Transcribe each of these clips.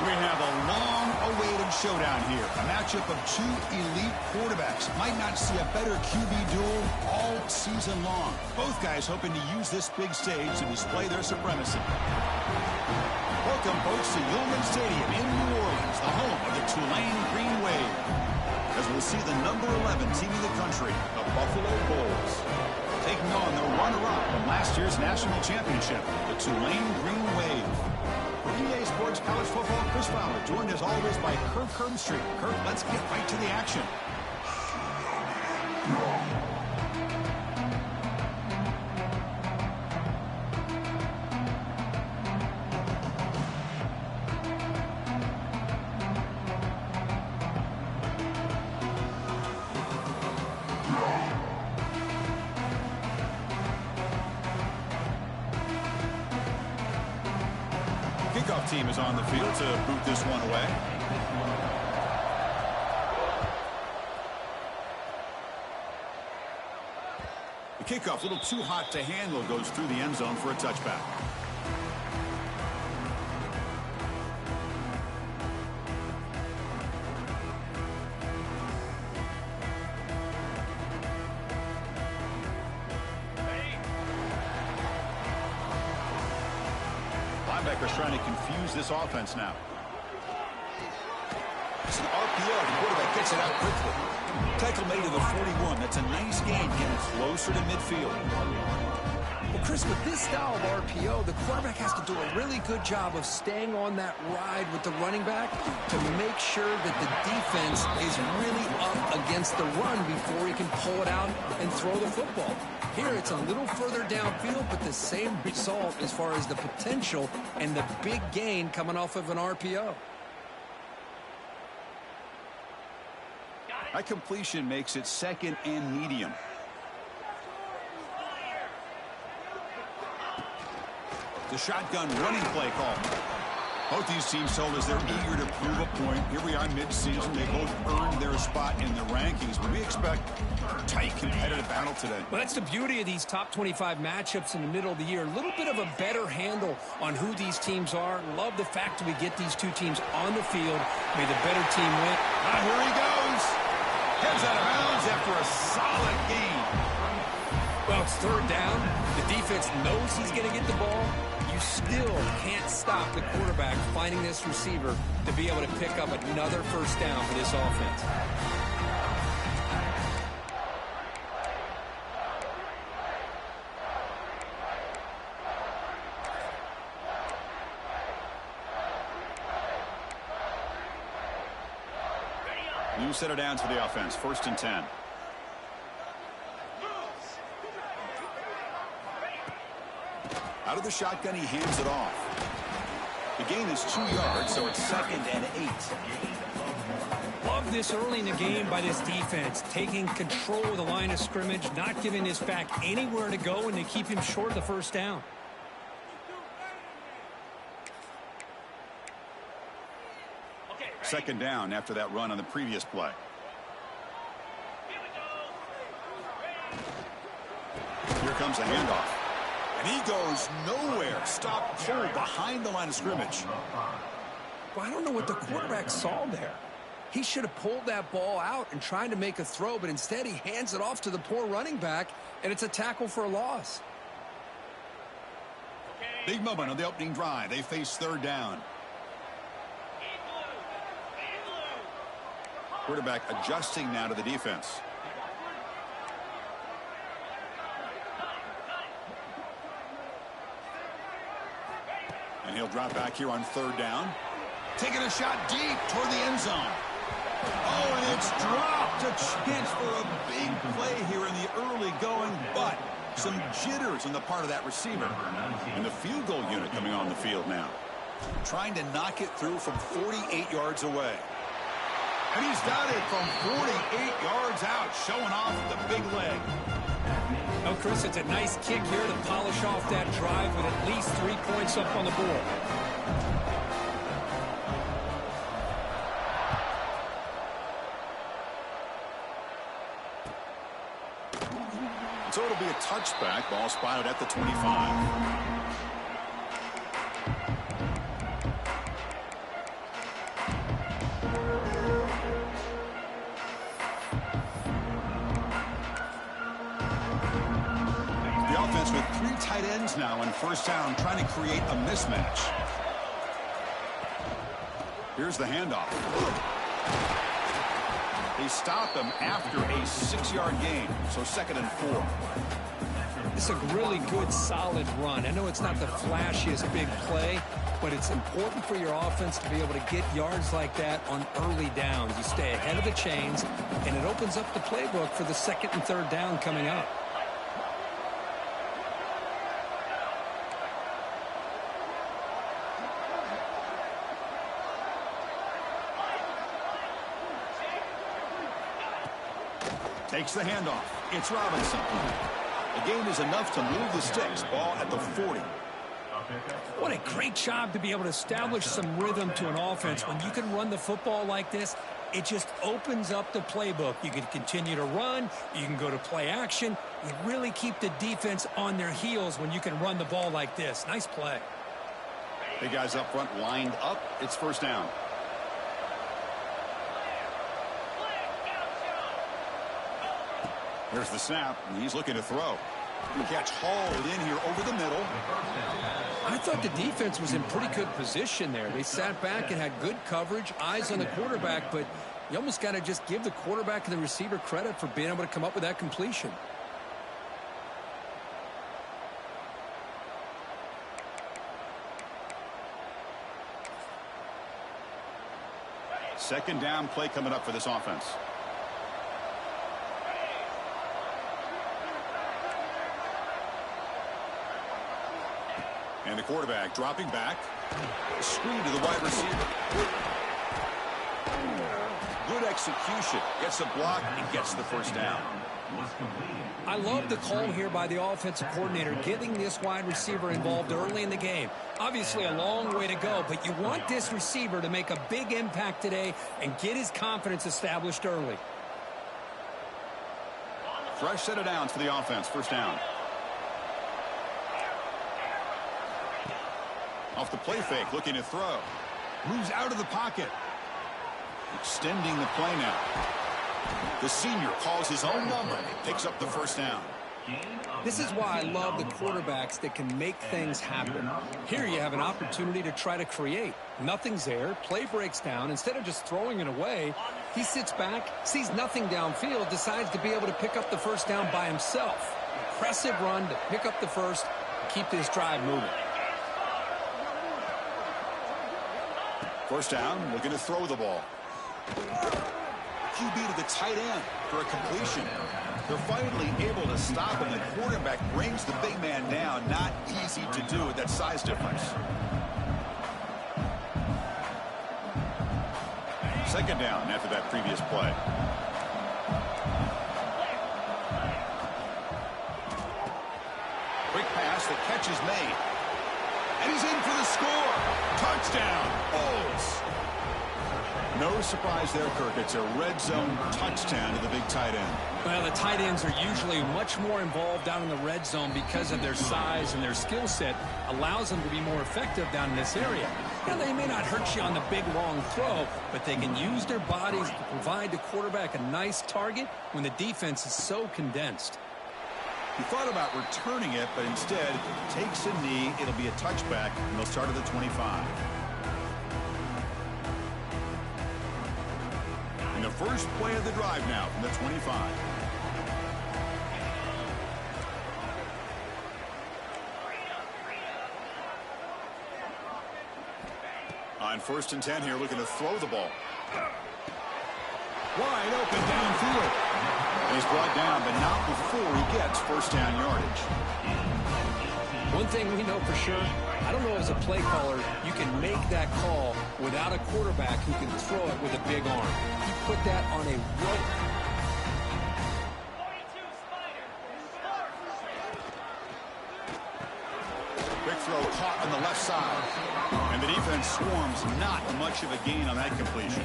We have a long-awaited showdown here. A matchup of two elite quarterbacks. Might not see a better QB duel all season long. Both guys hoping to use this big stage to display their supremacy. Welcome, folks, to Yulman Stadium in New Orleans, the home of the Tulane Green Wave. As we'll see the number 11 team in the country, the Buffalo Bulls, taking on the runner-up from last year's national championship, the Tulane Green Wave. For EA Sports College Football, Chris Fowler, joined as always by Kirk Herbstreit. Kirk, let's get right to the action. Kickoff team is on the field to boot this one away. The kickoff, a little too hot to handle, goes through the end zone for a touchback. Linebacker's trying to confuse this offense now. It's an RPO. The quarterback gets it out quickly. Tackle made to the 41. That's a nice gain, getting closer to midfield. Well, Chris, with this style of RPO, the quarterback has to do a really good job of staying on that ride with the running back to make sure that the defense is really up against the run before he can pull it out and throw the football. Here, it's a little further downfield, but the same result as far as the potential and the big gain coming off of an RPO. That completion makes it second and medium. The shotgun running play call. Both these teams told us they're eager to prove a point. Here we are mid-season. They both earned their spot in the rankings, but we expect a tight, competitive battle today. Well, that's the beauty of these top 25 matchups in the middle of the year. A little bit of a better handle on who these teams are. Love the fact that we get these two teams on the field. May the better team win. Ah, here he goes. Heads out of bounds after a solid gain. Well, it's third down. The defense knows he's going to get the ball. You still can't stop the quarterback finding this receiver to be able to pick up another first down for this offense. New set of downs for the offense. 1st and 10. Out of the shotgun, he hands it off. The gain is 2 yards, so it's 2nd and 8. Love this early in the game by this defense, taking control of the line of scrimmage, not giving this back anywhere to go, and to keep him short of the first down. Second down after that run on the previous play. Here comes a handoff. And he goes nowhere. Stop pull behind the line of scrimmage. Well, I don't know what the quarterback saw there. He should have pulled that ball out and tried to make a throw, but instead he hands it off to the poor running back, and it's a tackle for a loss. Big moment on the opening drive. They face third down. Quarterback adjusting now to the defense. And he'll drop back here on third down. Taking a shot deep toward the end zone. Oh, and it's dropped. A chance for a big play here in the early going, but some jitters on the part of that receiver. And the field goal unit coming on the field now. Trying to knock it through from 48 yards away. And he's got it from 48 yards out, showing off the big leg. Well, Chris, it's a nice kick here to polish off that drive with at least 3 points up on the board. So it'll be a touchback. Ball spotted at the 25. tight ends now on first down, trying to create a mismatch. Here's the handoff. They stop him after a 6-yard gain, so 2nd and 4. It's a really good, solid run. I know it's not the flashiest big play, but it's important for your offense to be able to get yards like that on early downs. You stay ahead of the chains, and it opens up the playbook for the 2nd and 3rd down coming up. Takes the handoff. It's Robinson. The gain is enough to move the sticks. Ball at the 40. What a great job to be able to establish some rhythm to an offense. When you can run the football like this, it just opens up the playbook. You can continue to run. You can go to play action. You really keep the defense on their heels when you can run the ball like this. Nice play. The guys up front lined up. It's first down. Here's the snap, and he's looking to throw. The catch hauled in here over the middle. I thought the defense was in pretty good position there. They sat back and had good coverage, eyes on the quarterback, but you almost got to just give the quarterback and the receiver credit for being able to come up with that completion. Second down play coming up for this offense. And the quarterback dropping back. Screen to the wide receiver. Good execution. Gets a block and gets the first down. I love the call here by the offensive coordinator, getting this wide receiver involved early in the game. Obviously a long way to go, but you want this receiver to make a big impact today and get his confidence established early. Fresh set of downs for the offense. First down. Off the play fake, looking to throw. Moves out of the pocket. Extending the play now. The senior calls his own number. Picks up the first down. This is why I love the quarterbacks that can make things happen. Here you have an opportunity to try to create. Nothing's there. Play breaks down. Instead of just throwing it away, he sits back, sees nothing downfield, decides to be able to pick up the first down by himself. Impressive run to pick up the first, keep this drive moving. First down, looking to throw the ball. QB to the tight end for a completion. They're finally able to stop him. The quarterback brings the big man down. Not easy to do with that size difference. Second down after that previous play. Quick pass, the catch is made. And he's in for the score. Touchdown, Bulls. No surprise there, Kirk. It's a red zone touchdown to the big tight end. Well, the tight ends are usually much more involved down in the red zone because of their size, and their skill set allows them to be more effective down in this area. Now, they may not hurt you on the big, long throw, but they can use their bodies to provide the quarterback a nice target when the defense is so condensed. He thought about returning it, but instead takes a knee. It'll be a touchback, and they'll start at the 25. And the first play of the drive now from the 25. On 1st and 10 here, looking to throw the ball. Wide open downfield. And he's brought down, but not before he gets first down yardage. One thing we know for sure, I don't know as a play caller, you can make that call without a quarterback who can throw it with a big arm. You put that on a rope. Quick throw caught on the left side. And the defense swarms, not much of a gain on that completion.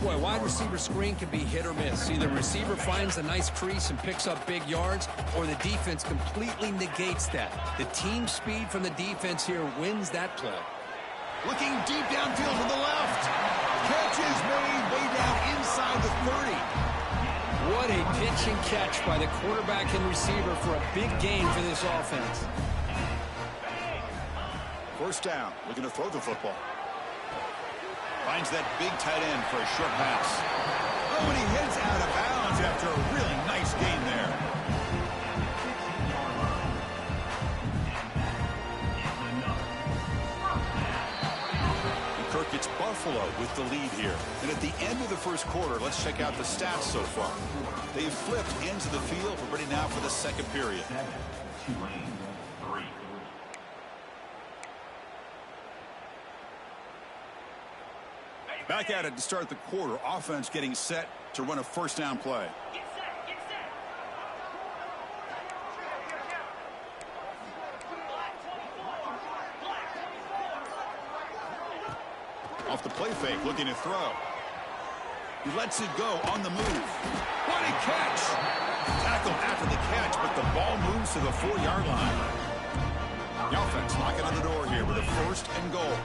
Boy, wide receiver screen can be hit or miss. Either receiver finds a nice crease and picks up big yards, or the defense completely negates that. The team speed from the defense here wins that play. Looking deep downfield to the left. Catch is made way down inside the 30. What a pitch and catch by the quarterback and receiver for a big gain for this offense. First down, looking to throw the football. Finds that big tight end for a short pass. Oh, and he heads out of bounds after a really nice gain there. And Kirk gets Buffalo with the lead here. And at the end of the first quarter, let's check out the stats so far. They've flipped ends of the field. We're ready now for the second period. Tulane, 3. Back at it to start the quarter. Offense getting set to run a first down play. Get set, get set. Off the play fake, looking to throw. He lets it go on the move. What a catch! Tackle after the catch, but the ball moves to the 4-yard line. The offense knocking on the door here with a first and goal.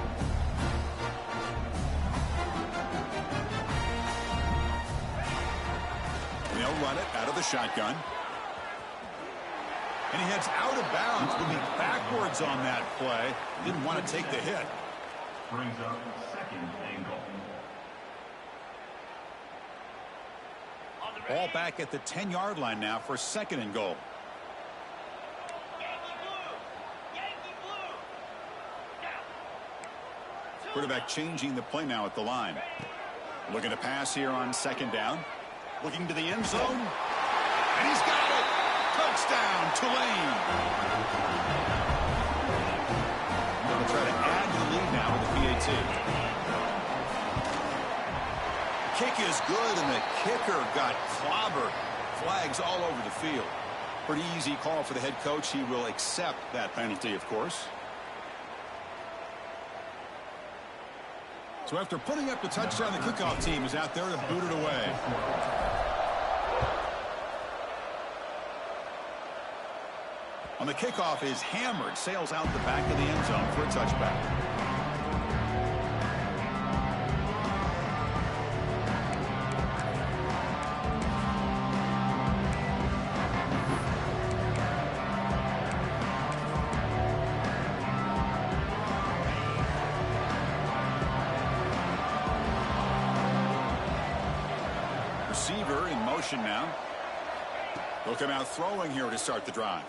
They'll run it out of the shotgun. And he heads out of bounds, moving backwards on that play. Didn't want to take the hit. Brings up second and goal. Ball back at the 10-yard line now for second and goal. Quarterback changing the play now at the line. Looking to pass here on second down. Looking to the end zone. And he's got it. Touchdown, Tulane. They'll try to add to the lead now with the PAT. Kick is good, and the kicker got clobbered. Flags all over the field. Pretty easy call for the head coach. He will accept that penalty, of course. So after putting up the touchdown, the kickoff team is out there to boot it away. On the kickoff is hammered, sails out the back of the end zone for a touchback. Receiver in motion now. He'll come out throwing here to start the drive.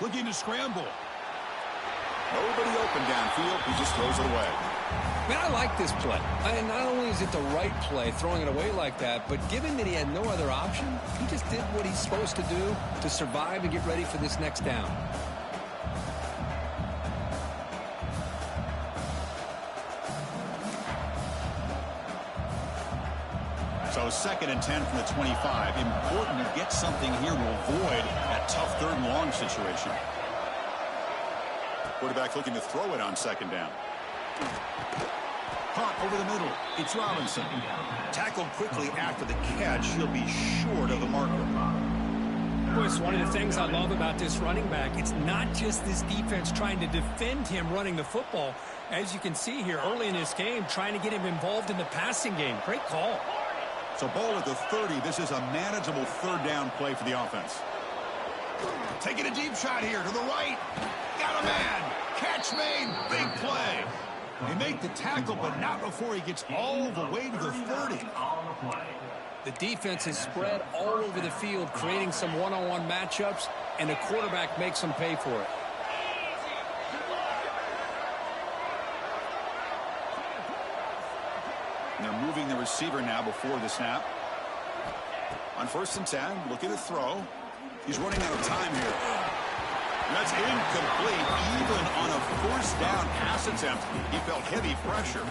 Looking to scramble. Nobody open downfield. He just throws it away. Man, I like this play. Not only is it the right play, throwing it away like that, but given that he had no other option, he just did what he's supposed to do to survive and get ready for this next down. So second and 10 from the 25. Important to get something here to avoid that tough third and long situation. Quarterback looking to throw it on second down. Caught over the middle. It's Robinson. Tackled quickly after the catch. He'll be short of the marker. Boy, it's one of the things I love about this running back. It's not just this defense trying to defend him running the football. As you can see here early in this game, trying to get him involved in the passing game. Great call. So ball at the 30. This is a manageable third down play for the offense. Taking a deep shot here to the right. Got a man. Catch made. Big play. They make the tackle, but not before he gets all the way to the 30. The defense is spread all over the field, creating some one-on-one matchups, and the quarterback makes them pay for it. And they're moving the receiver now before the snap. On first and 10, looking to throw. He's running out of time here. And that's incomplete. Even on a first down pass attempt, he felt heavy pressure.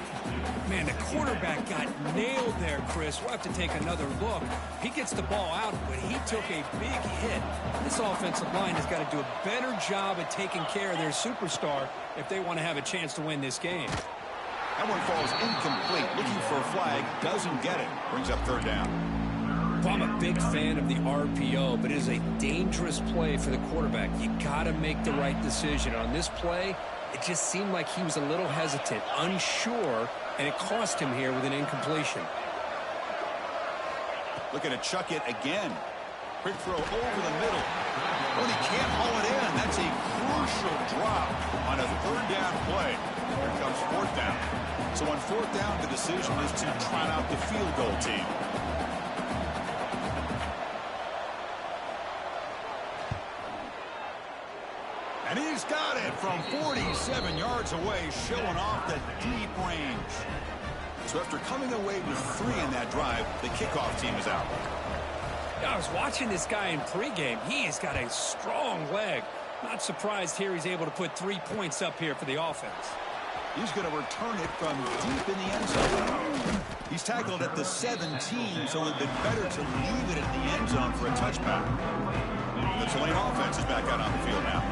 Man, the quarterback got nailed there, Chris. We'll have to take another look. He gets the ball out, but he took a big hit. This offensive line has got to do a better job at taking care of their superstar if they want to have a chance to win this game. That one falls incomplete. Looking for a flag. Doesn't get it. Brings up third down. Well, I'm a big fan of the RPO, but it is a dangerous play for the quarterback. You got to make the right decision. On this play, it just seemed like he was a little hesitant, unsure, and it cost him here with an incompletion. Looking to chuck it again. Quick throw over the middle. But he can't haul it in. That's a crucial drop on a third down play. Here comes fourth down. So on fourth down, the decision is to trot out the field goal team. And he's got it from 47 yards away, showing off the deep range. So after coming away with 3 in that drive, the kickoff team is out. I was watching this guy in pregame. He has got a strong leg. Not surprised here he's able to put 3 points up here for the offense. He's going to return it from deep in the end zone. He's tackled at the 17, so it would have been better to leave it at the end zone for a touchback. The Tulane offense is back out on the field now.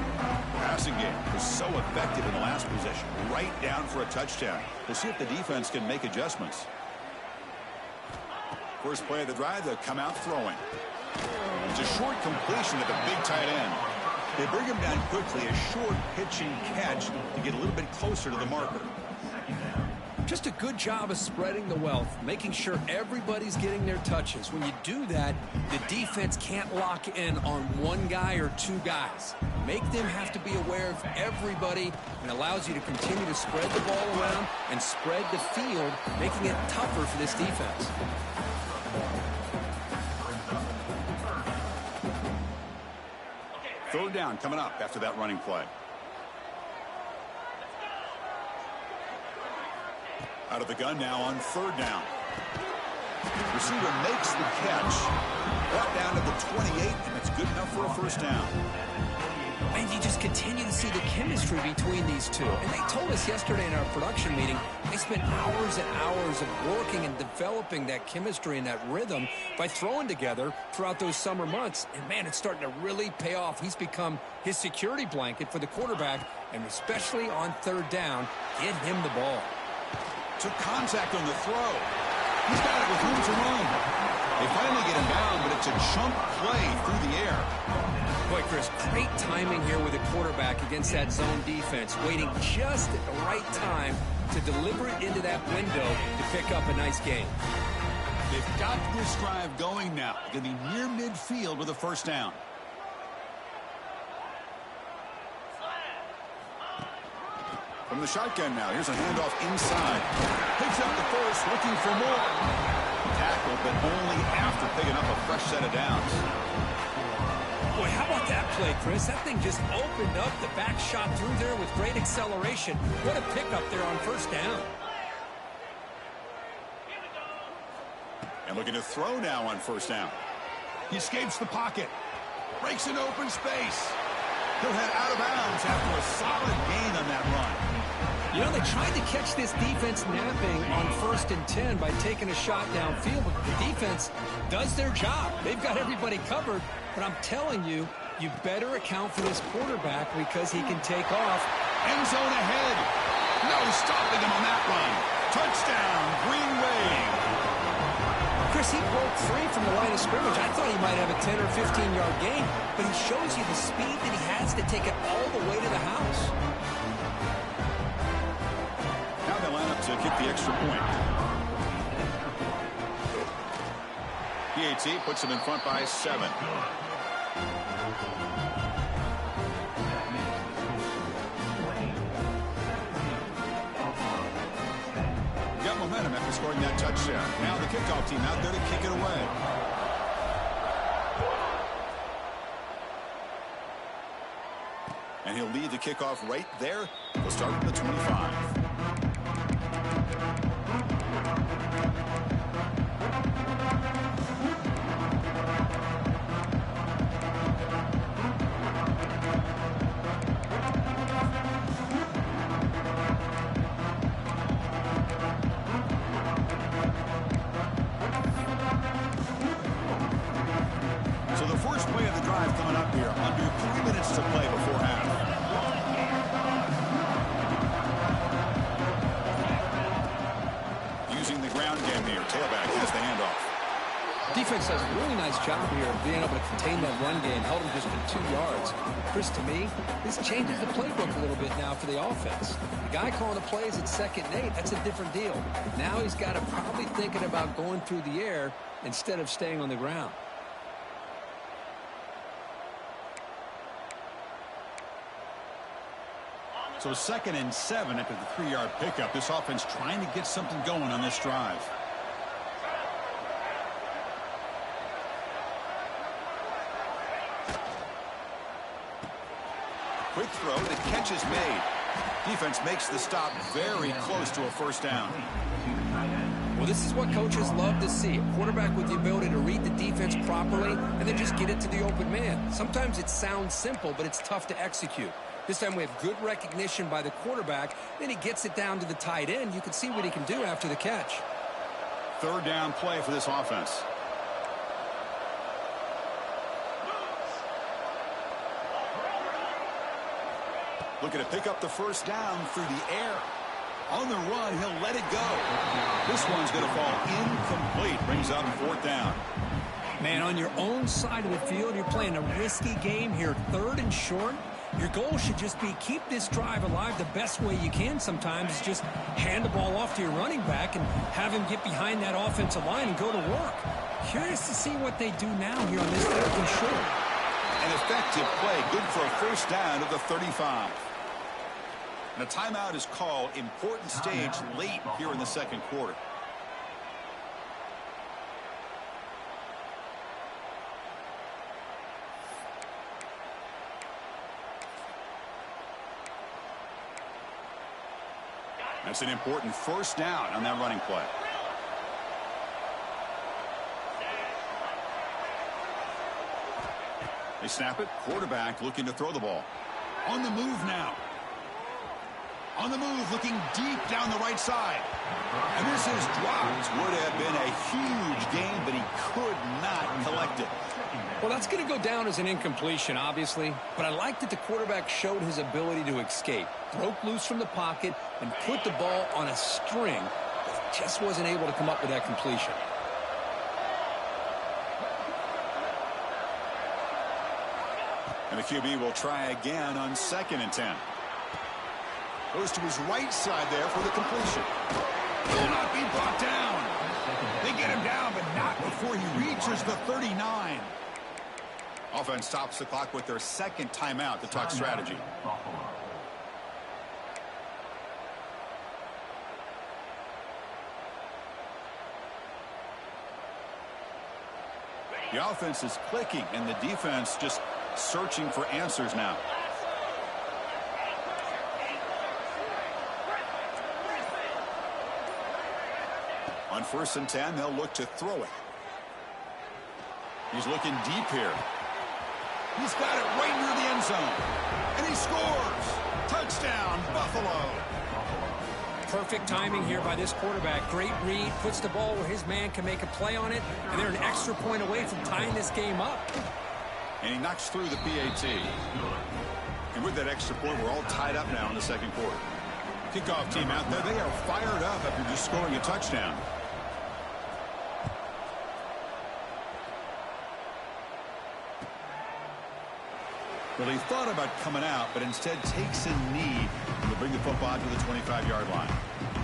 Passing game was so effective in the last possession. Right down for a touchdown. We'll see if the defense can make adjustments. First play of the drive, they'll come out throwing. It's a short completion at the big tight end. They bring him down quickly, a short pitching catch to get a little bit closer to the marker. Just a good job of spreading the wealth, making sure everybody's getting their touches. When you do that, the defense can't lock in on one guy or 2 guys. Make them have to be aware of everybody, and allows you to continue to spread the ball around and spread the field, making it tougher for this defense. Third down coming up after that running play. Out of the gun now on third down. Receiver makes the catch. Brought down to the 28, and it's good enough for a first down. And you just continue to see the chemistry between these two. And they told us yesterday in our production meeting, they spent hours and hours of working and developing that chemistry and that rhythm by throwing together throughout those summer months. And, man, it's starting to really pay off. He's become his security blanket for the quarterback, and especially on third down, get him the ball. Took contact on the throw. He's got it with room to run. They finally get him down, but it's a chunk play through the air. Boy, Chris, great timing here with the quarterback against that zone defense, waiting just at the right time to deliver it into that window to pick up a nice gain. They've got this drive going now. Going to be near midfield with a first down. From the shotgun now, here's a handoff inside. Picks up the first, looking for more. Tackled, but only after picking up a fresh set of downs. Boy, how about that play, Chris? That thing just opened up. The back shot through there with great acceleration. What a pickup there on first down. And looking to throw now on first down. He escapes the pocket. Breaks an open space. He'll head out of bounds after a solid gain on that run. You know, they tried to catch this defense napping on 1st and 10 by taking a shot downfield, but the defense does their job. They've got everybody covered, but I'm telling you, you better account for this quarterback because he can take off. End zone ahead. No stopping him on that run. Touchdown, Green Wave. Chris, he broke free from the line of scrimmage. I thought he might have a 10 or 15-yard gain, but he shows you the speed that he has to take it all the way to the house. Now they line up to kick the extra point. PAT puts him in front by 7. Got momentum after scoring that touchdown. Now the kickoff team out there to kick it away. And he'll lead the kickoff right there. We'll start at the 25. So the first play of the drive coming up here. Under 3 minutes to play before half. defense does a really nice job here of being able to contain that run game, held him just for 2 yards. Chris, to me, this changes the playbook a little bit now for the offense. The guy calling the plays at 2nd and 8, that's a different deal. Now he's got to probably thinking about going through the air instead of staying on the ground. So 2nd and 7 after the 3-yard pickup. This offense trying to get something going on this drive. Quick throw, the catch is made. Defense makes the stop very close to a 1st down. Well, this is what coaches love to see. A quarterback with the ability to read the defense properly and then just get it to the open man. Sometimes it sounds simple, but it's tough to execute. This time we have good recognition by the quarterback. Then he gets it down to the tight end. You can see what he can do after the catch. 3rd down play for this offense. Looking to pick up the 1st down through the air. On the run, he'll let it go. This one's going to fall incomplete. Brings up 4th down. Man, on your own side of the field, you're playing a risky game here. 3rd and short. Your goal should just be keep this drive alive the best way you can sometimes. Is just hand the ball off to your running back and have him get behind that offensive line and go to work. Curious to see what they do now here on this 3rd and short. An effective play, good for a 1st down of the 35. And a timeout is called. Important stage late here in the 2nd quarter. That's an important 1st down on that running play. They snap it. Quarterback looking to throw the ball. On the move now. On the move, looking deep down the right side. And this is dropped. Would have been a huge gain, but he could not collect it. Well, that's going to go down as an incompletion, obviously. But I like that the quarterback showed his ability to escape. Broke loose from the pocket and put the ball on a string. But just wasn't able to come up with that completion. And the QB will try again on 2nd and 10. Goes to his right side there for the completion. Will not be brought down. They get him down, but not before he reaches the 39. Offense stops the clock with their 2nd timeout to talk strategy. The offense is clicking, and the defense just searching for answers now. On 1st and 10, they'll look to throw it. He's looking deep here. He's got it right near the end zone. And he scores. Touchdown, Buffalo. Perfect timing here by this quarterback. Great read, puts the ball where his man can make a play on it, and they're an extra point away from tying this game up. And he knocks through the PAT. And with that extra point, we're all tied up now in the 2nd quarter. Kickoff team out there, they are fired up after just scoring a touchdown. Well, he thought about coming out, but instead takes a knee to bring the football to the 25-yard line.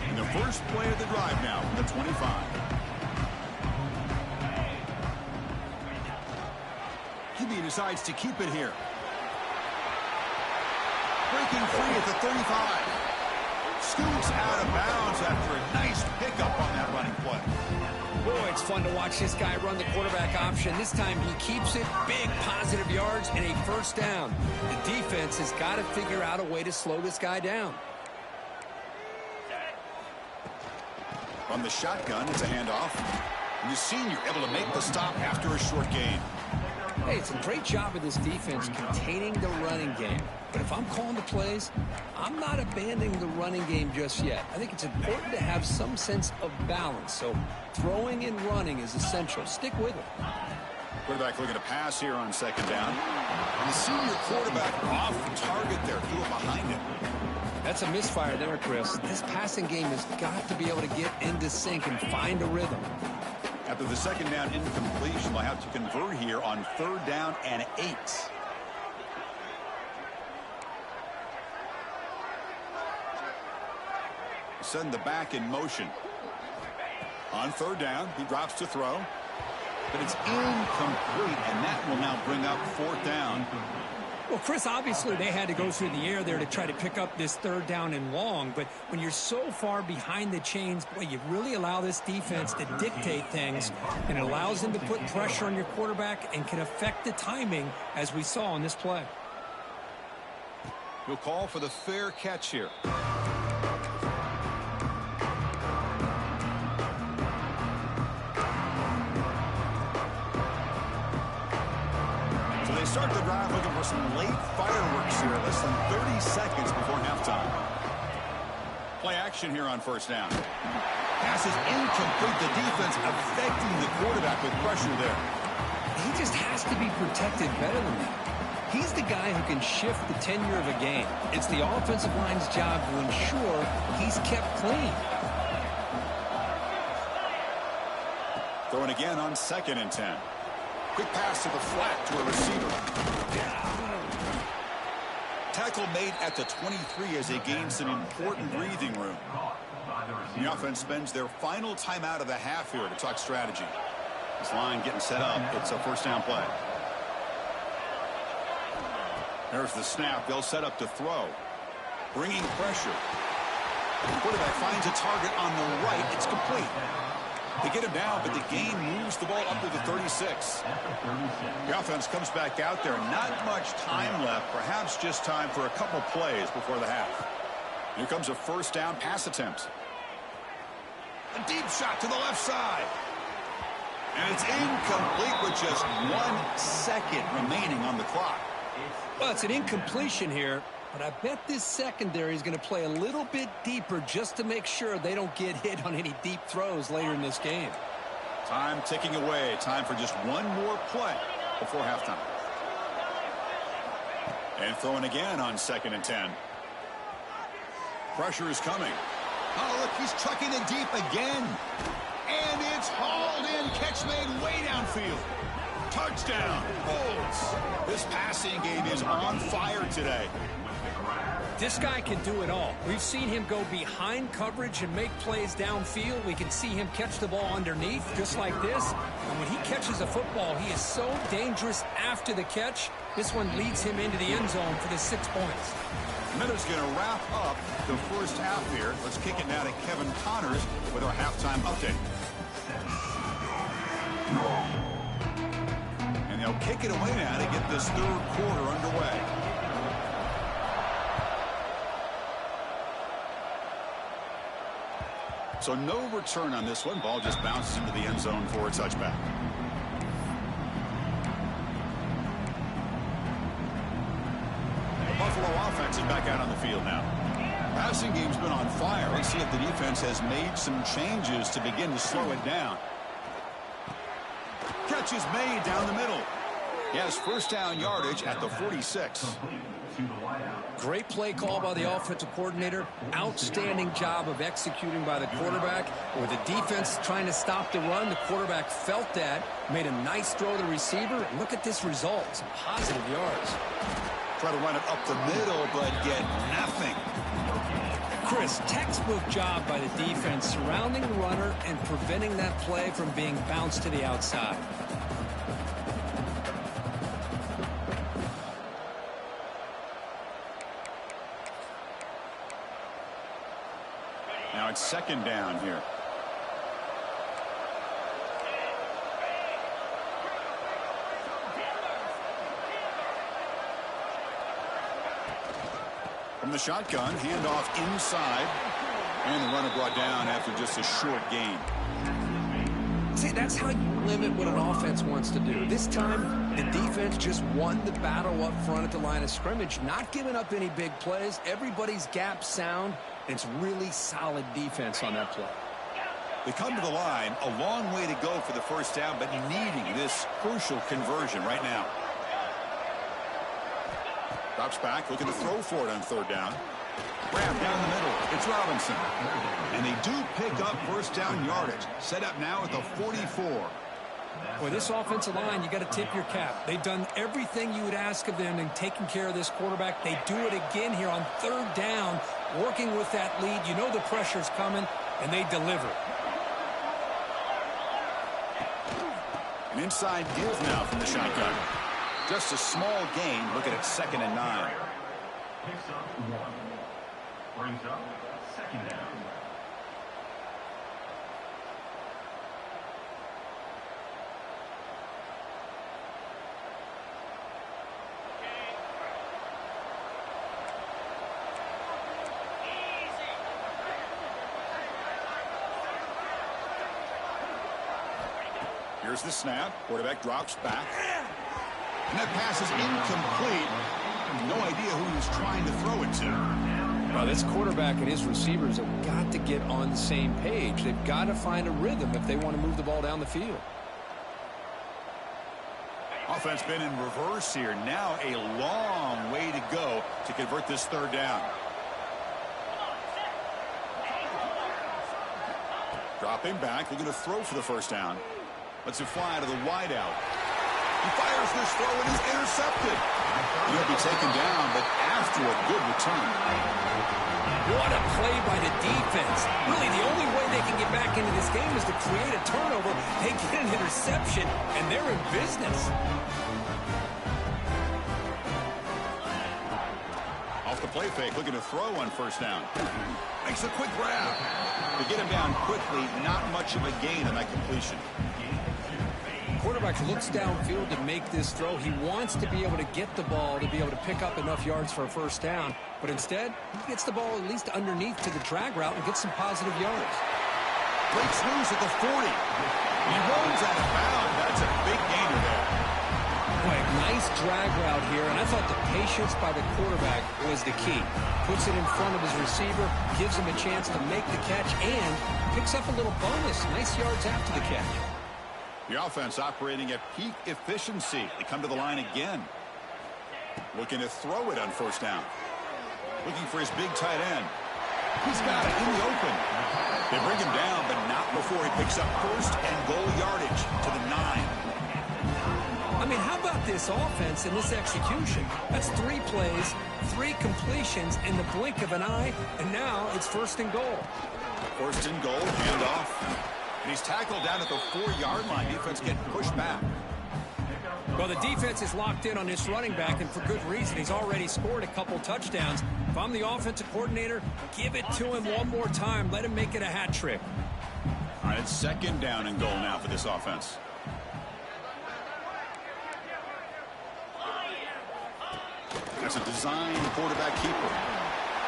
And the first play of the drive now from the 25. QB decides to keep it here. Breaking free at the 35. Scoots out of bounds after a nice pickup on that running play. Boy, it's fun to watch this guy run the quarterback option. This time he keeps it, big positive yards, and a 1st down. The defense has got to figure out a way to slow this guy down. On the shotgun, it's a handoff. And the senior able to make the stop after a short gain. Hey, it's a great job of this defense containing the running game. But if I'm calling the plays, I'm not abandoning the running game just yet. I think it's important to have some sense of balance. So throwing and running is essential. Stick with it. Quarterback looking to pass here on 2nd down. And the senior quarterback off target there, threw it behind him. That's a misfire there, Chris. This passing game has got to be able to get into sync and find a rhythm. After the second down incompletion, they'll have to convert here on 3rd down and 8. Send the back in motion. On 3rd down, he drops to throw. But it's incomplete, and that will now bring up 4th down. Well, Chris, obviously they had to go through the air there to try to pick up this 3rd down and long. But when you're so far behind the chains, boy, you really allow this defense to dictate things. And it allows them to put pressure on your quarterback and can affect the timing, as we saw on this play. He'll call for the fair catch here. They start the drive looking for some late fireworks here, less than 30 seconds before halftime. Play action here on 1st down. Pass is incomplete. The defense affecting the quarterback with pressure there. He just has to be protected better than that. He's the guy who can shift the tenure of a game. It's the offensive line's job to ensure he's kept clean. Throwing again on 2nd and 10. Quick pass to the flat to a receiver. Tackle made at the 23 as they gain some important breathing room. The offense spends their final timeout of the half here to talk strategy. This line getting set up. It's a 1st down play. There's the snap. They'll set up to throw. Bringing pressure. The quarterback finds a target on the right. It's complete. They get him down, but the gain moves the ball up to the 36. The offense comes back out there. Not much time left. Perhaps just time for a couple plays before the half. Here comes a 1st down pass attempt. A deep shot to the left side. And it's incomplete with just 1 second remaining on the clock. Well, it's an incompletion here. But I bet this secondary is going to play a little bit deeper just to make sure they don't get hit on any deep throws later in this game. Time ticking away. Time for just one more play before halftime. And throwing again on 2nd and 10. Pressure is coming. Oh, look, he's trucking it deep again. And it's hauled in. Catch made way downfield. Touchdown. Bulls. This passing game is on fire today. This guy can do it all. We've seen him go behind coverage and make plays downfield. We can see him catch the ball underneath just like this. And when he catches a football, he is so dangerous after the catch. This one leads him into the end zone for the 6 points. Minutes going to wrap up the 1st half here. Let's kick it now to Kevin Connors with our halftime update. And they'll kick it away now to get this 3rd quarter underway. So no return on this one. Ball just bounces into the end zone for a touchback. The Buffalo offense is back out on the field now. Passing game's been on fire. Let's see if the defense has made some changes to begin to slow it down. Catch is made down the middle. He has 1st down yardage at the 46. Great play call by the offensive coordinator. Outstanding job of executing by the quarterback. With the defense trying to stop the run, the quarterback felt that, made a nice throw to the receiver. And look at this result. Some positive yards. Try to run it up the middle, but get nothing. Chris, textbook job by the defense surrounding the runner and preventing that play from being bounced to the outside. Now it's 2nd down here. From the shotgun, handoff inside. And the runner brought down after just a short gain. See, that's how you limit what an offense wants to do. This time, the defense just won the battle up front at the line of scrimmage, not giving up any big plays. Everybody's gap sound. It's really solid defense on that play. They come to the line, a long way to go for the 1st down, but needing this crucial conversion right now. Drops back, looking to throw for it on 3rd down. Grab down the middle. It's Robinson. And they do pick up first down yardage. Set up now at the 44. Boy, this offensive line, you got to tip your cap. They've done everything you would ask of them in taking care of this quarterback. They do it again here on third down, working with that lead. You know the pressure's coming, and they deliver. An inside give now from the shotgun. Just a small gain. Looking at 2nd and 9. Picks up 1. Brings up 2nd down. Here's the snap. Quarterback drops back. And that pass is incomplete. No idea who he was trying to throw it to. Well, this quarterback and his receivers have got to get on the same page. They've got to find a rhythm if they want to move the ball down the field. Offense been in reverse here. Now a long way to go to convert this third down. Dropping back, looking to throw for the first down. Lets it fly to the wideout. He fires this throw and he's intercepted. He'll be taken down, but after a good return. What a play by the defense. Really, the only way they can get back into this game is to create a turnover. They get an interception, and they're in business. Off the play fake, looking to throw on first down. Makes a quick grab. To get him down quickly, not much of a gain on that completion. Quarterback looks downfield to make this throw. He wants to be able to get the ball to be able to pick up enough yards for a first down. But instead, he gets the ball at least underneath to the drag route and gets some positive yards. Breaks loose at the 40. He rolls out of bounds. That's a big gainer there. Boy, nice drag route here, and I thought the patience by the quarterback was the key. Puts it in front of his receiver, gives him a chance to make the catch, and picks up a little bonus. Nice yards after the catch. The offense operating at peak efficiency. They come to the line again. Looking to throw it on first down. Looking for his big tight end. He's got it in the open. They bring him down, but not before he picks up first and goal yardage to the 9. I mean, how about this offense and this execution? That's 3 plays, 3 completions in the blink of an eye, and now it's first and goal. First and goal, handoff. And he's tackled down at the 4-yard line. Defense getting pushed back. Well, the defense is locked in on this running back, and for good reason. He's already scored a couple touchdowns. If I'm the offensive coordinator, give it to him one more time. Let him make it a hat trick. All right, it's second down and goal now for this offense. That's a design quarterback keeper.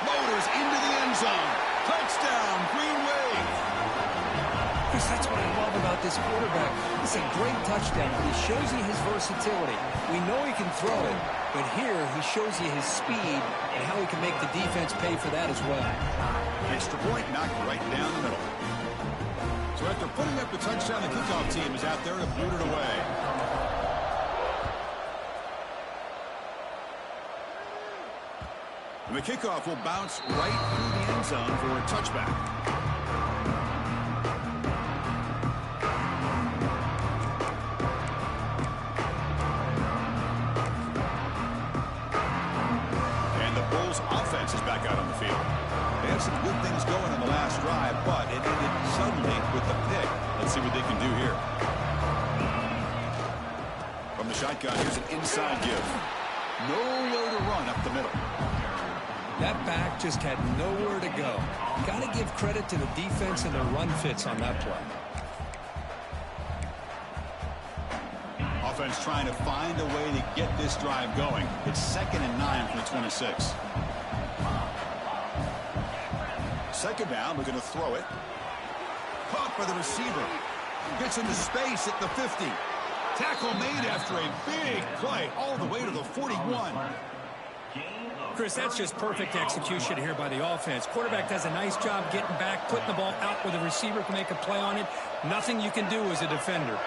Motors into the end zone. Touchdown, Green Wave. Chris, that's what I love about this quarterback. It's a great touchdown. He shows you his versatility. We know he can throw it, but here he shows you his speed and how he can make the defense pay for that as well. Extra point knocked right down the middle. So after putting up the touchdown, the kickoff team is out there to boot it away. And the kickoff will bounce right through the end zone for a touchback. Offense is back out on the field. They had some good things going on the last drive, but it ended suddenly with the pick. Let's see what they can do here. From the shotgun, here's an inside give. Nowhere to run up the middle. That back just had nowhere to go. Got to give credit to the defense and the run fits on that play. Offense trying to find a way to get this drive going. It's 2nd and 9 from the 26. Second down, we're going to throw it. Caught by the receiver. Gets into space at the 50. Tackle made after a big play all the way to the 41. Chris, that's just perfect execution here by the offense. Quarterback does a nice job getting back, putting the ball out where the receiver can make a play on it. Nothing you can do as a defender.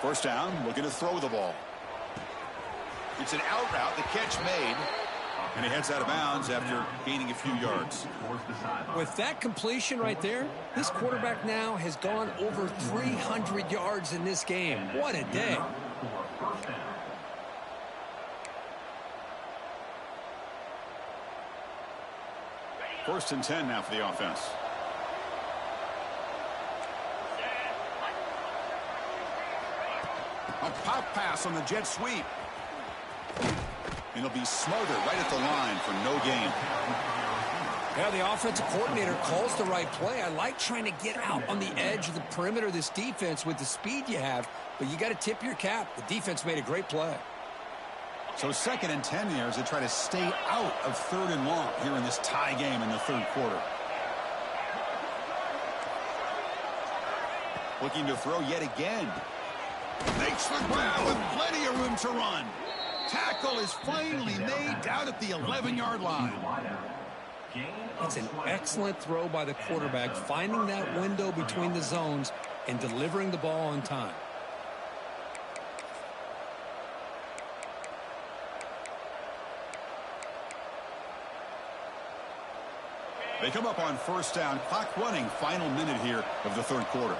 First down, looking to throw the ball. It's an out route, the catch made. And he heads out of bounds after gaining a few yards. With that completion right there, this quarterback now has gone over 300 yards in this game. What a day. First and 10 now for the offense. A pop pass on the jet sweep. And it'll be smothered right at the line for no gain. Yeah, the offensive coordinator calls the right play. I like trying to get out on the edge of the perimeter of this defense with the speed you have, but you got to tip your cap. The defense made a great play. So second and 10 here as they try to stay out of third and long here in this tie game in the third quarter. Looking to throw yet again. Makes the grab with plenty of room to run. Tackle is finally made down at the 11-yard line. It's an excellent throw by the quarterback, finding that window between the zones and delivering the ball on time. They come up on first down, clock running, final minute here of the third quarter.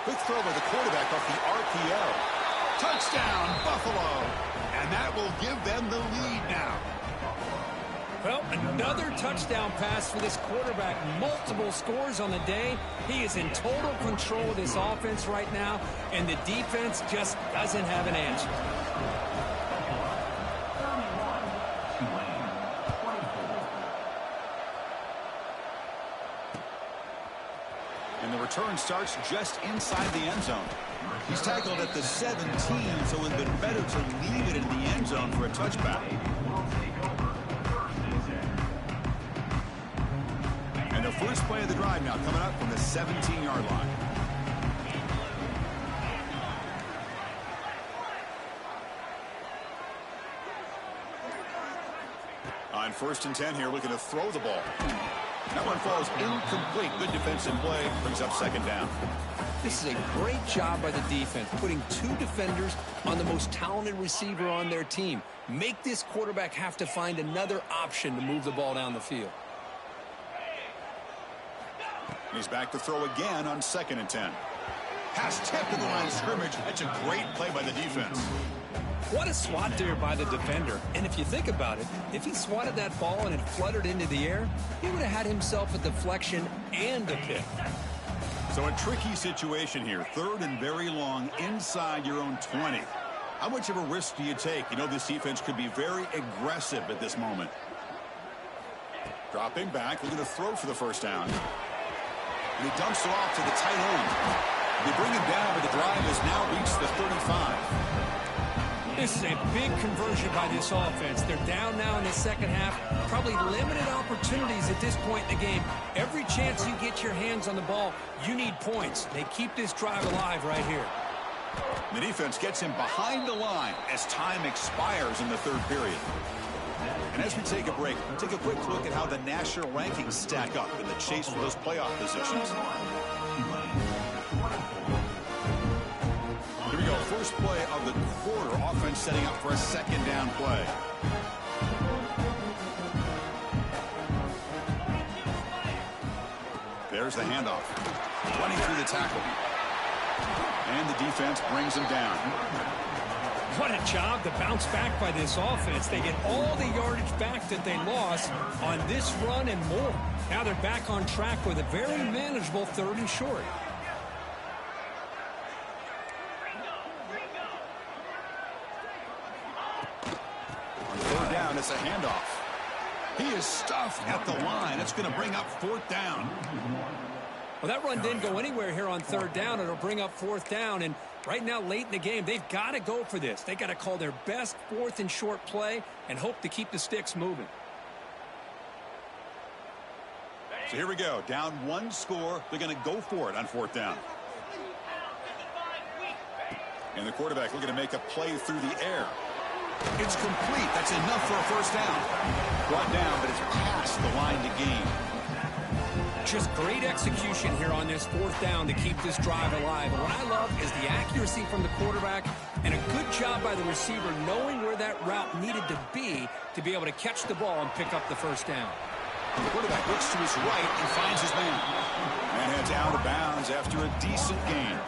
Quick throw by the quarterback off the RPO. Touchdown, Buffalo. And that will give them the lead now. Well, another touchdown pass for this quarterback. Multiple scores on the day. He is in total control of this offense right now, and the defense just doesn't have an answer. And the return starts just inside the end zone. He's tackled at the 17, so it would have been better to leave it in the end zone for a touchback. And the first play of the drive now coming up from the 17-yard line. On first and 10 here, looking to throw the ball. That one falls incomplete. Good defensive play. Brings up second down. This is a great job by the defense, putting two defenders on the most talented receiver on their team. Make this quarterback have to find another option to move the ball down the field. He's back to throw again on second and 10. Pass tipped to the line of scrimmage. That's a great play by the defense. What a swat there by the defender. And if you think about it, if he swatted that ball and it fluttered into the air, he would have had himself a deflection and a pick. So a tricky situation here. Third and very long inside your own 20. How much of a risk do you take? You know this defense could be very aggressive at this moment. Dropping back, looking to throw for the first down. And he dumps it off to the tight end. They bring him down, but the drive has now reached the 35. This is a big conversion by this offense. They're down now in the second half. Probably limited opportunities at this point in the game. Every chance you get your hands on the ball, you need points. They keep this drive alive right here. The defense gets him behind the line as time expires in the third period. And as we take a break, take a quick look at how the national rankings stack up in the chase for those playoff positions. Here we go, first play of the quarter. Offense setting up for a second down play. There's the handoff. Running through the tackle. And the defense brings him down. What a job to bounce back by this offense. They get all the yardage back that they lost on this run and more. Now they're back on track with a very manageable third and short. On third down, it's a handoff. He is stuffed at the line. It's going to bring up fourth down. Well, that run didn't go anywhere here on third down. It'll bring up fourth down. And right now, late in the game, they've got to go for this. They've got to call their best fourth and short play and hope to keep the sticks moving. So here we go. Down one score. They're going to go for it on fourth down. And the quarterback looking to make a play through the air. It's complete. That's enough for a first down. Brought down, but it's past the line to gain. Just great execution here on this fourth down to keep this drive alive. And what I love is the accuracy from the quarterback and a good job by the receiver knowing where that route needed to be able to catch the ball and pick up the first down. The quarterback looks to his right and finds his man. And heads out of bounds after a decent gain.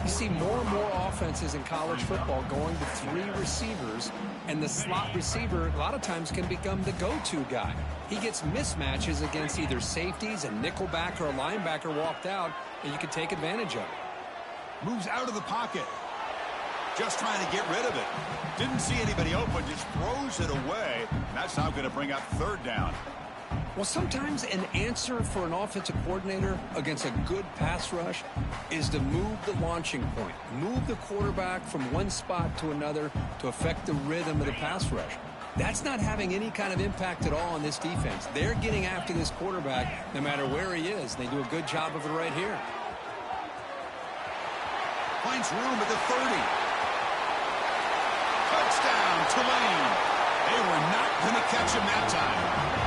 You see more and more offenses in college football going to 3 receivers, and the slot receiver a lot of times can become the go-to guy. He gets mismatches against either safeties, a nickelback, or a linebacker walked out, and you can take advantage of it. Moves out of the pocket. Just trying to get rid of it. Didn't see anybody open, just throws it away. That's now going to bring up third down. Well, sometimes an answer for an offensive coordinator against a good pass rush is to move the launching point, move the quarterback from one spot to another to affect the rhythm of the pass rush. That's not having any kind of impact at all on this defense. They're getting after this quarterback no matter where he is. They do a good job of it right here. Finds room at the 30. Touchdown, Tulane. They were not going to catch him that time.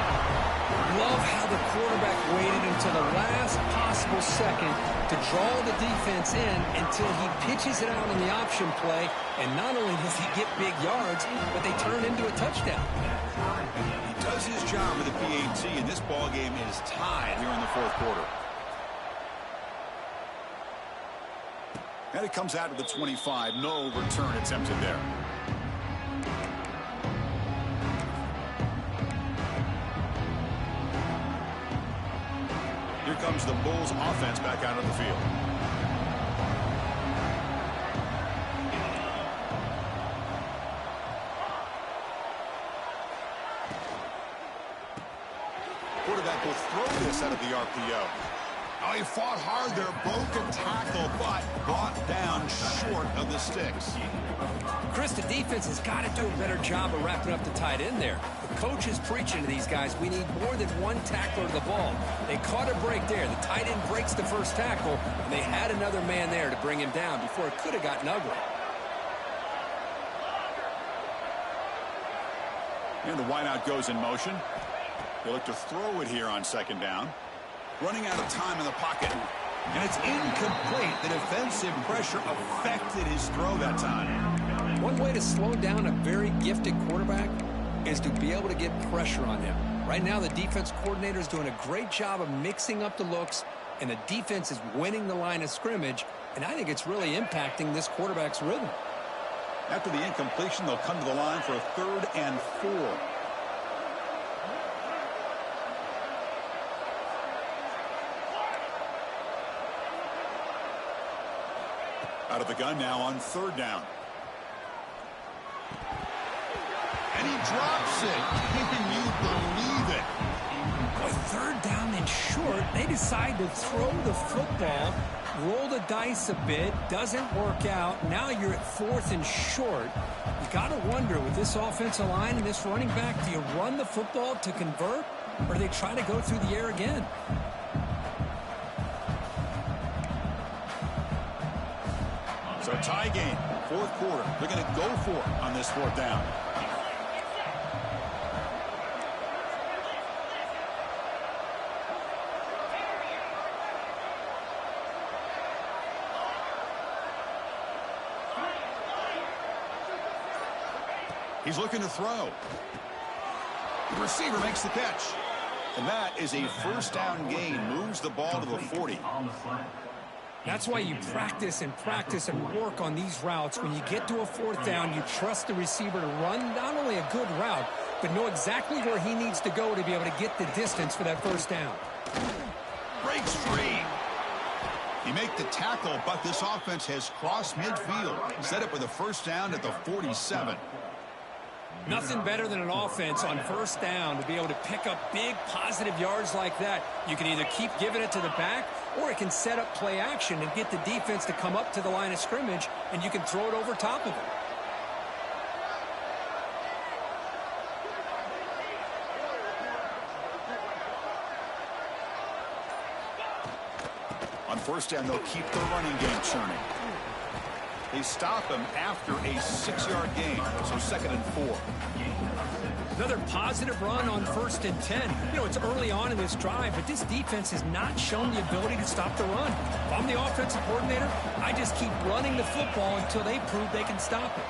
Love how the quarterback waited until the last possible second to draw the defense in until he pitches it out on the option play. And not only does he get big yards, but they turn into a touchdown. He does his job with the PAT, and this ball game is tied here in the fourth quarter. And it comes out to the 25. No return attempted there. Here comes the Bulls offense back out of the field. Quarterback will throw this out of the RPO. Oh, he fought hard there, broke a tackle, but brought down short of the sticks. Chris, the defense has got to do a better job of wrapping up the tight end there. The coach is preaching to these guys, we need more than one tackler to the ball. They caught a break there. The tight end breaks the first tackle, and they had another man there to bring him down before it could have gotten ugly. And the wideout goes in motion. They look to throw it here on second down. Running out of time in the pocket. And it's incomplete. The defensive pressure affected his throw that time. One way to slow down a very gifted quarterback is to be able to get pressure on him. Right now, the defense coordinator is doing a great job of mixing up the looks, and the defense is winning the line of scrimmage, and I think it's really impacting this quarterback's rhythm. After the incompletion, they'll come to the line for a 3rd and 4. Out of the gun now on 3rd down. And he drops it. Can you believe it? With 3rd down and short, they decide to throw the football, roll the dice a bit, doesn't work out. Now you're at 4th and short. You got to wonder, with this offensive line and this running back, do you run the football to convert, or do they try to go through the air again? So tie game, 4th quarter. They're going to go for it on this 4th down. He's looking to throw. The receiver makes the catch. And that is a first down gain. Moves the ball to the 40. That's why you practice and work on these routes. When you get to a 4th down, you trust the receiver to run not only a good route, but know exactly where he needs to go to be able to get the distance for that first down. Breaks free. He made the tackle, but this offense has crossed midfield. Set up with a first down at the 47. Nothing better than an offense on first down to be able to pick up big positive yards like that. You can either keep giving it to the back, or it can set up play action and get the defense to come up to the line of scrimmage, and you can throw it over top of it. On first down, they'll keep the running game churning. They stop him after a 6-yard gain, so 2nd and 4. Another positive run on 1st and 10. You know, it's early on in this drive, but this defense has not shown the ability to stop the run. If I'm the offensive coordinator, I just keep running the football until they prove they can stop it.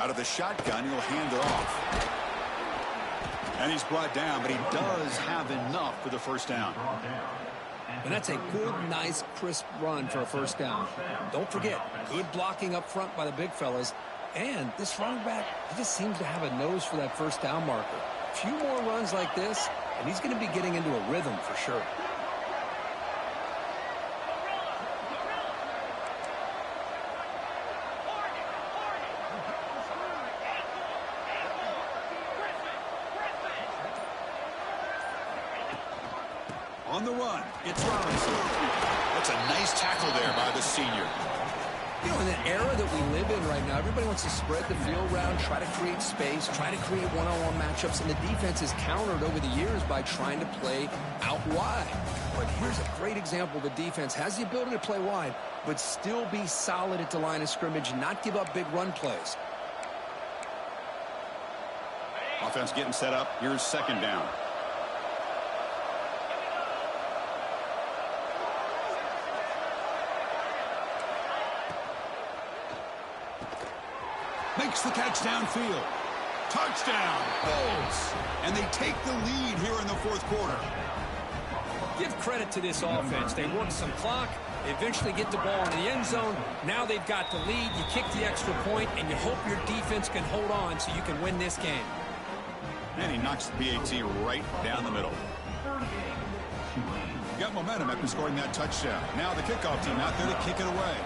Out of the shotgun, he'll hand it off. And he's brought down, but he does have enough for the first down. And that's a good, nice, crisp run for a first down. Don't forget, good blocking up front by the big fellas. And this running back, he just seems to have a nose for that first down marker. A few more runs like this, and he's going to be getting into a rhythm for sure. On the run, it's Robinson. That's a nice tackle there by the senior. You know, in the era that we live in right now, everybody wants to spread the field around, try to create space, try to create one-on-one matchups, and the defense is countered over the years by trying to play out wide. But here's a great example. The defense has the ability to play wide, but still be solid at the line of scrimmage, not give up big run plays. Offense getting set up. Here's 2nd down. Makes the catch downfield. Touchdown, Bulls. And they take the lead here in the 4th quarter. Give credit to this offense. They work some clock. They eventually get the ball in the end zone. Now they've got the lead. You kick the extra point, and you hope your defense can hold on so you can win this game. And he knocks the PAT right down the middle. Got momentum after scoring that touchdown. Now the kickoff team out there to kick it away.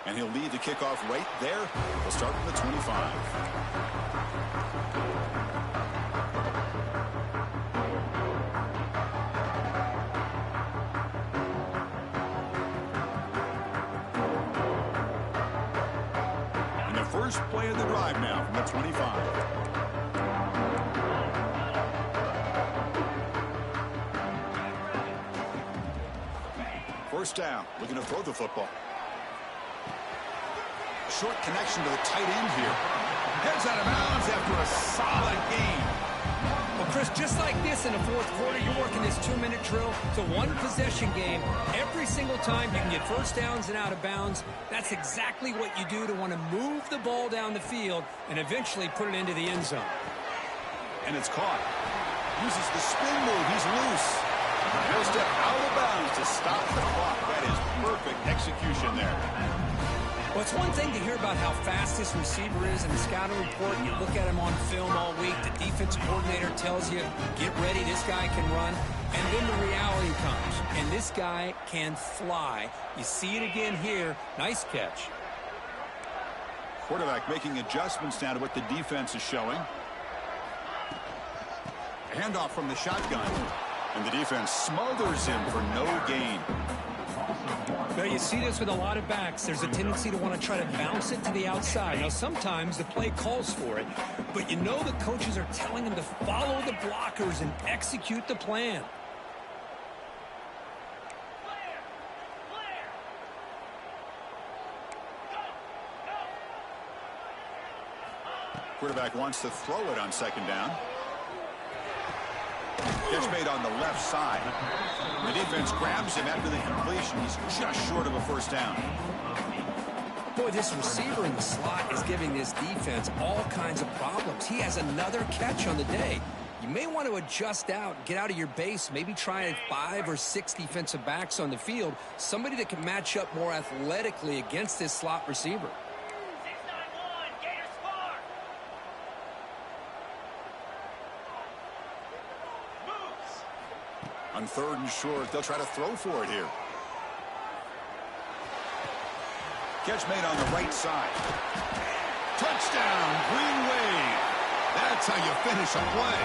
And he'll lead the kickoff right there. We'll start from the 25. And the first play of the drive now from the 25. First down, looking to throw the football. Short connection to the tight end here. Heads out of bounds after a solid game. Well, Chris, just like this in the 4th quarter, you're working this 2-minute drill. It's a one-possession game. Every single time you can get first downs and out of bounds. That's exactly what you do to want to move the ball down the field and eventually put it into the end zone. And it's caught. Uses the spin move. He's loose. He'll step out of bounds to stop the clock. That is perfect execution there. Well, it's one thing to hear about how fast this receiver is in the scouting report. You look at him on film all week. The defensive coordinator tells you, get ready, this guy can run. And then the reality comes, and this guy can fly. You see it again here. Nice catch. Quarterback making adjustments now to what the defense is showing. A handoff from the shotgun. And the defense smothers him for no gain. Well, you see this with a lot of backs. There's a tendency to want to try to bounce it to the outside. Now, sometimes the play calls for it, but you know the coaches are telling them to follow the blockers and execute the plan. Quarterback wants to throw it on 2nd down. Catch made on the left side. The defense grabs him after the completion. He's just short of a first down. Boy, this receiver in the slot is giving this defense all kinds of problems. He has another catch on the day. You may want to adjust out, get out of your base, maybe try 5 or 6 defensive backs on the field, somebody that can match up more athletically against this slot receiver. On 3rd and short, they'll try to throw for it here. Catch made on the right side. Touchdown, Green Wave. That's how you finish a play.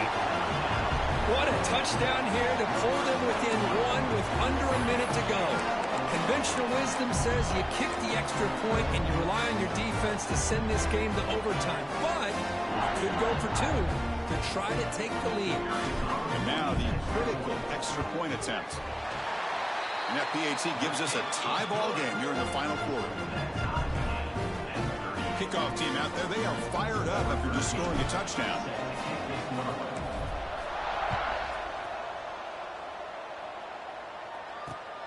What a touchdown here to pull them within one with under a minute to go. Conventional wisdom says you kick the extra point and you rely on your defense to send this game to overtime. But you could go for two to try to take the lead. And now the critical extra point attempt. And that PAT gives us a tie ball game here in the final quarter. Kickoff team out there, they are fired up after just scoring a touchdown.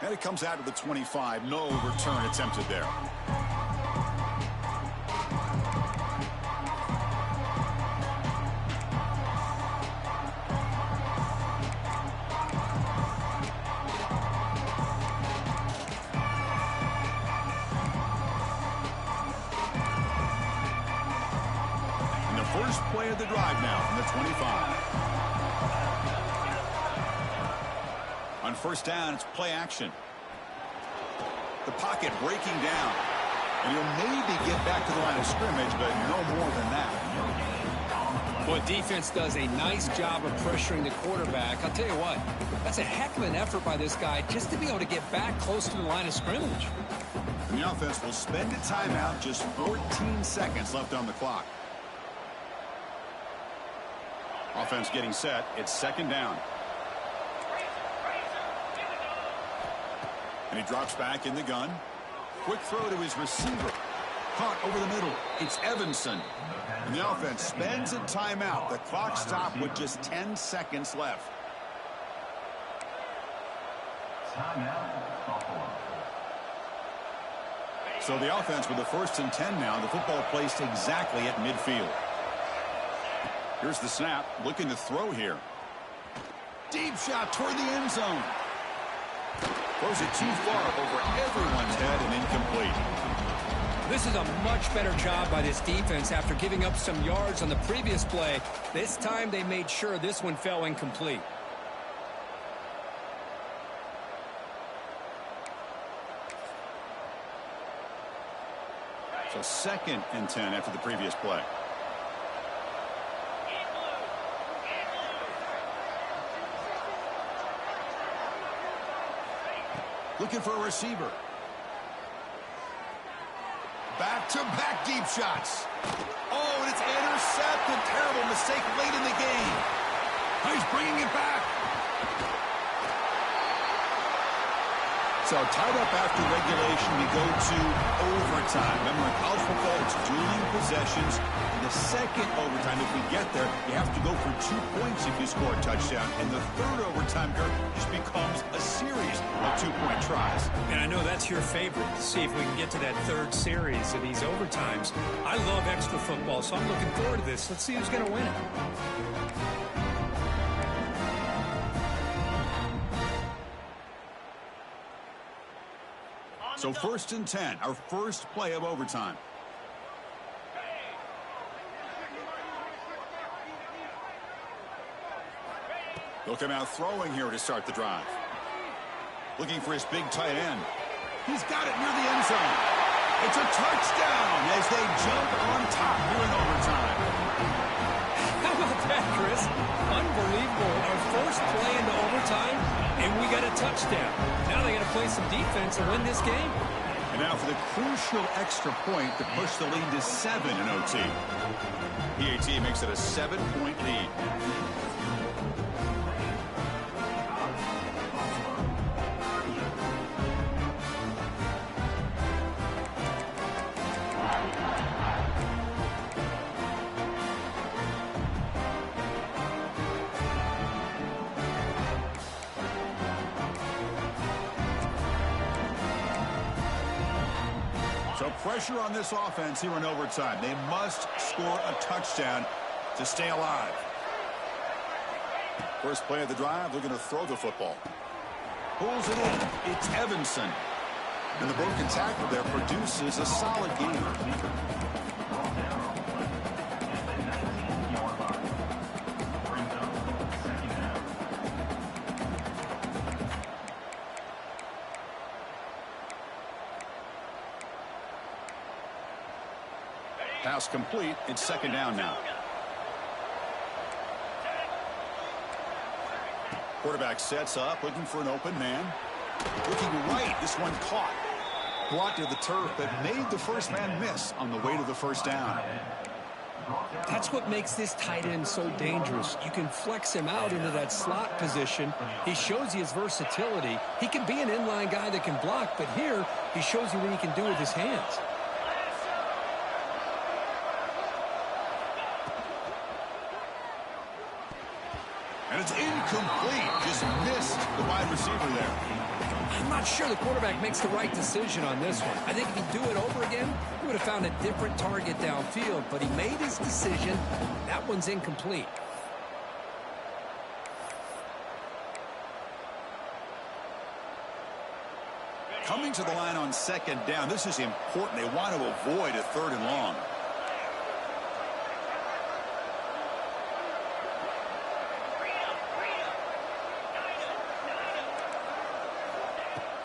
And it comes out to the 25. No return attempted there. And the first play of the drive now from the 25. On first down, it's play action. The pocket breaking down. And he'll maybe get back to the line of scrimmage, but no more than that. Well, defense does a nice job of pressuring the quarterback. I'll tell you what, that's a heck of an effort by this guy just to be able to get back close to the line of scrimmage. And the offense will spend a timeout, just 14 seconds left on the clock. Offense getting set. It's second down. And he drops back in the gun. Quick throw to his receiver. Caught over the middle. It's Evanson. And the offense spends a timeout. The clock stopped with just 10 seconds left. So the offense with the 1st and 10 now. The football placed exactly at midfield. Here's the snap. Looking to throw here. Deep shot toward the end zone. Throws it too far over everyone's head and incomplete. This is a much better job by this defense after giving up some yards on the previous play. This time they made sure this one fell incomplete. So 2nd and 10 after the previous play. Looking for a receiver. Back-to-back deep shots. Oh, and it's intercepted. Terrible mistake late in the game. He's bringing it back. So tied up after regulation, we go to overtime. Remember, in college football, it's dueling possessions. In the second overtime, if we get there, you have to go for 2 points if you score a touchdown. And the third overtime, Kirk, just becomes a series of 2-point tries. And I know that's your favorite, to see if we can get to that third series of these overtimes. I love extra football, so I'm looking forward to this. Let's see who's going to win it. So 1st and 10, our first play of overtime. He'll come out throwing here to start the drive. Looking for his big tight end. He's got it near the end zone. It's a touchdown as they jump on top here in overtime. How about that, Chris? Unbelievable. Our first play into overtime, and we got a touchdown. Now they got to play some defense and win this game. And now for the crucial extra point to push the lead to 7 in OT. PAT makes it a 7-point lead. So pressure on this offense here in overtime. They must score a touchdown to stay alive. First play of the drive, looking to throw the football. Pulls it in. It's Evanson. And the broken tackle there produces a solid game. Pass complete. It's second down now. Quarterback sets up, looking for an open man. Looking right, this one caught. Brought to the turf, but made the first man miss on the way to the first down. That's what makes this tight end so dangerous. You can flex him out into that slot position. He shows you his versatility. He can be an inline guy that can block, but here he shows you what he can do with his hands. And it's incomplete. Just missed the wide receiver there. I'm not sure the quarterback makes the right decision on this one. I think if he'd do it over again, he would have found a different target downfield, but he made his decision. That one's incomplete. Coming to the line on second down, this is important. They want to avoid a 3rd and long.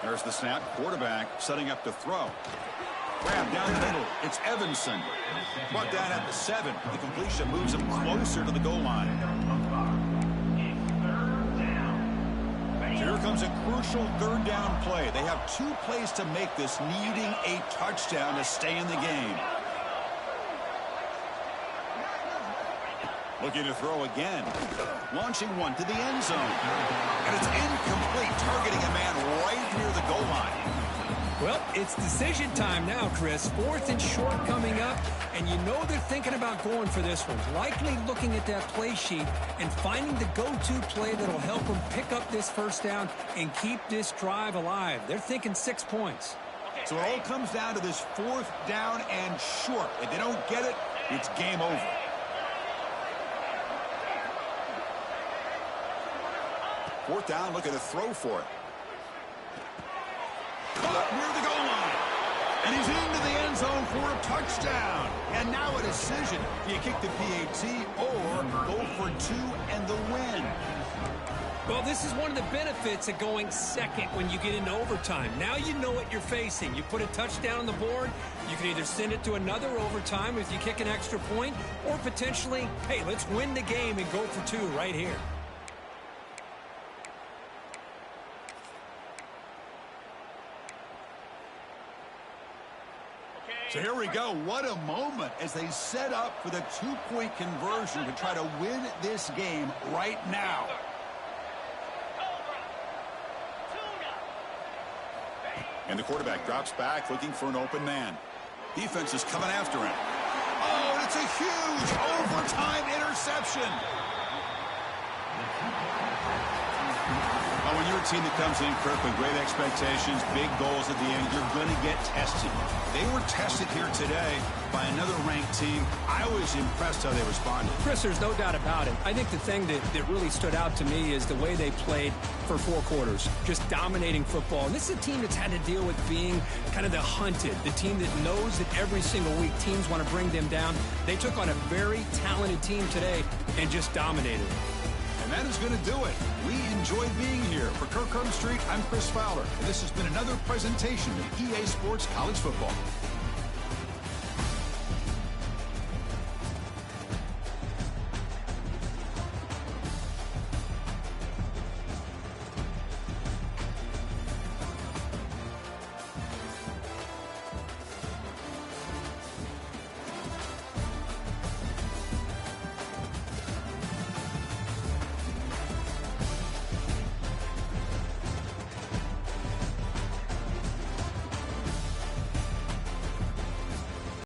There's the snap. Quarterback setting up to throw. Grab down the middle. It's Evanson. Brought down at the 7. The completion moves him closer to the goal line. So here comes a crucial 3rd down play. They have 2 plays to make this, needing a touchdown to stay in the game. Looking to throw again. Launching one to the end zone. And it's incomplete, targeting a man right near the goal line. Well, it's decision time now, Chris. 4th and short coming up, and you know they're thinking about going for this one. Likely looking at that play sheet and finding the go-to play that'll help them pick up this first down and keep this drive alive. They're thinking 6 points. So it all comes down to this 4th down and short. If they don't get it, it's game over. Fourth down, looking to throw for it. Caught near the goal line. And he's into the end zone for a touchdown. And now a decision. Do you kick the PAT or go for 2 and the win? Well, this is one of the benefits of going second when you get into overtime. Now you know what you're facing. You put a touchdown on the board, you can either send it to another overtime if you kick an extra point, or potentially, hey, let's win the game and go for 2 right here. So here we go. What a moment as they set up for the 2-point conversion to try to win this game right now. And the quarterback drops back looking for an open man. Defense is coming after him. Oh, and it's a huge overtime interception. When you're a team that comes in, Kirk, with great expectations, big goals at the end, you're going to get tested. They were tested here today by another ranked team. I was impressed how they responded. Chris, there's no doubt about it. I think the thing that really stood out to me is the way they played for 4 quarters, just dominating football. And this is a team that's had to deal with being kind of the hunted, the team that knows that every single week teams want to bring them down. They took on a very talented team today and just dominated. And that is going to do it. We enjoyed being here. For Kirk Street, I'm Chris Fowler. And this has been another presentation of EA Sports College Football.